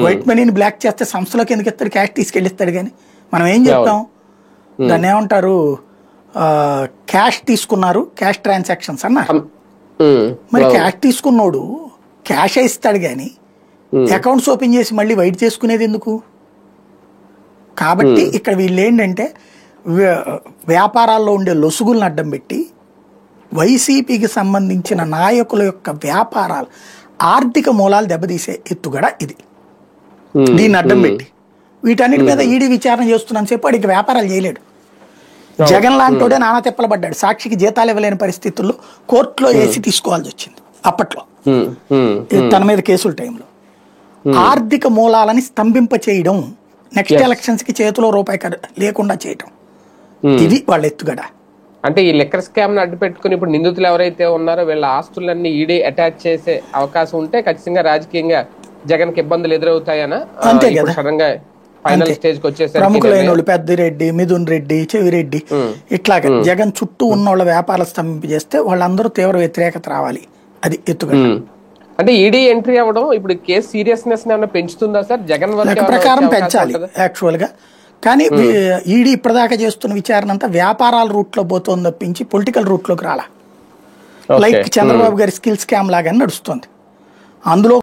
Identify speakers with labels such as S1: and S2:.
S1: White మనీని black చేస్తే సంస్థలోకి ఎందుకు ఇస్తాడు, క్యాష్ తీసుకెళ్ళిస్తాడు. కానీ మనం ఏం చెప్తాం, దాన్ని ఏమంటారు, క్యాష్ తీసుకున్నారు, క్యాష్ ట్రాన్సాక్షన్స్ అన్నారు. మరి క్యాష్ తీసుకున్నోడు క్యాష్ ఇస్తాడు కానీ అకౌంట్స్ ఓపెన్ చేసి మళ్ళీ వైట్ చేసుకునేది ఎందుకు? కాబట్టి ఇక్కడ వీళ్ళు ఏంటంటే వ్యాపారాల్లో ఉండే లొసుగులను అడ్డం పెట్టి వైసీపీకి సంబంధించిన నాయకుల యొక్క వ్యాపారాలు ఆర్థిక మూలాలు దెబ్బతీసే ఎత్తుగడ ఇది. దీన్ని అడ్డం పెట్టి వీటన్నిటి మీద ఈడీ విచారణ చేస్తున్నాను చెప్పి వాడికి వ్యాపారాలు చేయలేడు. జగన్ లాంటోడే నానా తిప్పలు పడ్డాడు. సాక్షికి జీతాలు ఇవ్వలేని పరిస్థితుల్లో కోర్టులో వేసి తీసుకోవాల్సి వచ్చింది అప్పట్లో తన మీద కేసుల టైంలో. ఆర్థిక మూలాలని స్తంభింప చేయడం, నెక్స్ట్ ఎలక్షన్స్ కి చేతిలో రూపాయి లేకుండా చేయడం, ఇది వాళ్ళ ఎత్తుగడ.
S2: అంటే ఈ లిక్కర్ స్కామ్ ని అడ్డు పెట్టుకుని ఇప్పుడు నిందితులు ఎవరైతే ఉన్నారో వీళ్ళ ఆస్తులన్నీ ఈడీ అటాచ్ చేసే అవకాశం ఉంటే ఖచ్చితంగా రాజకీయంగా జగన్ కి ఇబ్బందులు ఎదురవుతాయనా?
S1: అంతే కదా,
S2: సడన్ గా ఫైనల్ స్టేజ్ కి వచ్చేసరికి
S1: ప్రముఖులైన వాళ్ళు పెద్దిరెడ్డి, మిథున్ రెడ్డి, చెవిరెడ్డి ఇట్లాగా జగన్ చుట్టూ ఉన్న వాళ్ళ వ్యాపారాలు స్తంభింప చేస్తే వాళ్ళందరూ తీవ్ర వ్యతిరేకత రావాలి, అది ఎత్తుగడ.
S2: అంటే ఈడీ ఎంట్రీ అవ్వడం ఇప్పుడు కేసు సీరియస్నెస్ ఏమైనా పెంచుతుందా సార్? జగన్
S1: ప్రకారం పెంచాలి యాక్చువల్ గా. కానీ ఈడీ ఇప్పటిదాకా చేస్తున్న విచారణ అంతా వ్యాపారాల రూట్ లో పోతుంది తప్పించి పొలిటికల్ రూట్ లోకి రాలా. లైక్ చంద్రబాబు గారి స్కిల్ స్కామ్ లాగానే నడుస్తుంది. అందులో